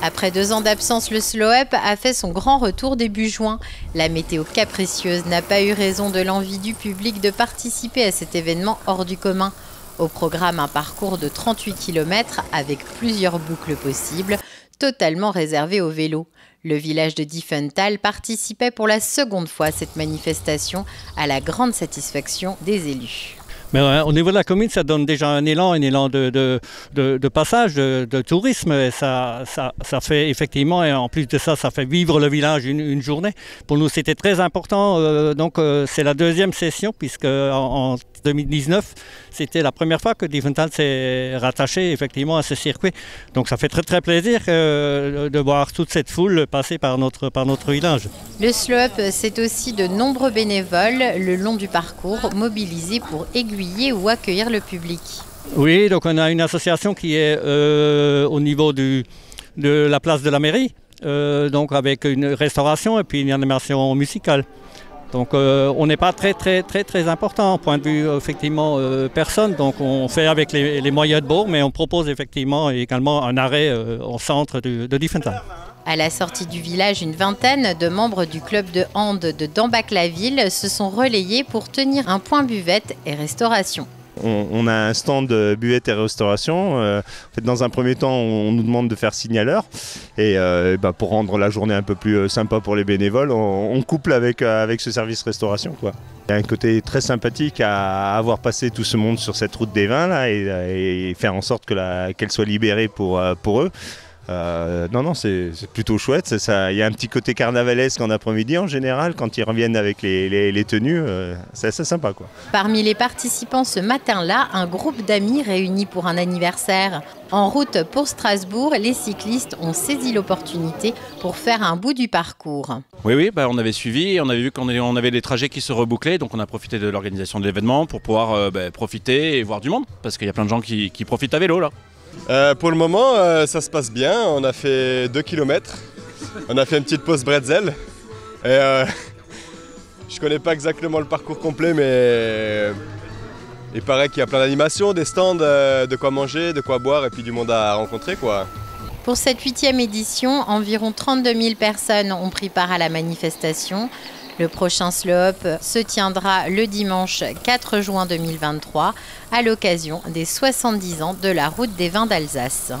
Après 2 ans d'absence, le Slow-Up a fait son grand retour début juin. La météo capricieuse n'a pas eu raison de l'envie du public de participer à cet événement hors du commun. Au programme, un parcours de 38 km avec plusieurs boucles possibles, totalement réservé au vélo. Le village de Diefenthal participait pour la seconde fois à cette manifestation, à la grande satisfaction des élus. Mais au niveau de la commune, ça donne déjà un élan de passage, de tourisme. Et ça fait effectivement, et en plus de ça, ça fait vivre le village une journée. Pour nous, c'était très important. C'est la 2e session, puisque en 2019, c'était la première fois que Diefenthal s'est rattaché effectivement à ce circuit. Donc ça fait très très plaisir de voir toute cette foule passer par notre village. Le Slow-Up, c'est aussi de nombreux bénévoles le long du parcours mobilisés pour aiguiller ou accueillir le public. Oui, donc on a une association qui est au niveau de la place de la mairie, donc avec une restauration et puis une animation musicale. Donc on n'est pas très important au point de vue effectivement personne, donc on fait avec les moyens de bord, mais on propose effectivement également un arrêt au centre de Diefenthal. À la sortie du village, une vingtaine de membres du club de hand de Dambach-la-Ville se sont relayés pour tenir un point buvette et restauration. On a un stand de buvette et restauration. En fait, dans un premier temps, on nous demande de faire signe à l'heure. Et pour rendre la journée un peu plus sympa pour les bénévoles, on couple avec ce service restauration, quoi. Il y a un côté très sympathique à avoir passé tout ce monde sur cette route des vins là, et faire en sorte qu'elle soit libérée pour eux. Non, c'est plutôt chouette. Il y a un petit côté carnavalesque en après-midi en général, quand ils reviennent avec les tenues, c'est assez sympa, quoi. Parmi les participants ce matin-là, un groupe d'amis réunis pour un anniversaire. En route pour Strasbourg, les cyclistes ont saisi l'opportunité pour faire un bout du parcours. Oui, on avait suivi, on avait vu qu'on avait des trajets qui se rebouclaient, donc on a profité de l'organisation de l'événement pour pouvoir profiter et voir du monde, parce qu'il y a plein de gens qui profitent à vélo là. Pour le moment, ça se passe bien. On a fait 2 km. On a fait une petite pause bretzel. Et, je connais pas exactement le parcours complet, mais il paraît qu'il y a plein d'animations, des stands, de quoi manger, de quoi boire et puis du monde à rencontrer, quoi. Pour cette 8e édition, environ 32 000 personnes ont pris part à la manifestation. Le prochain Slow-Up se tiendra le dimanche 4 juin 2023 à l'occasion des 70 ans de la route des vins d'Alsace.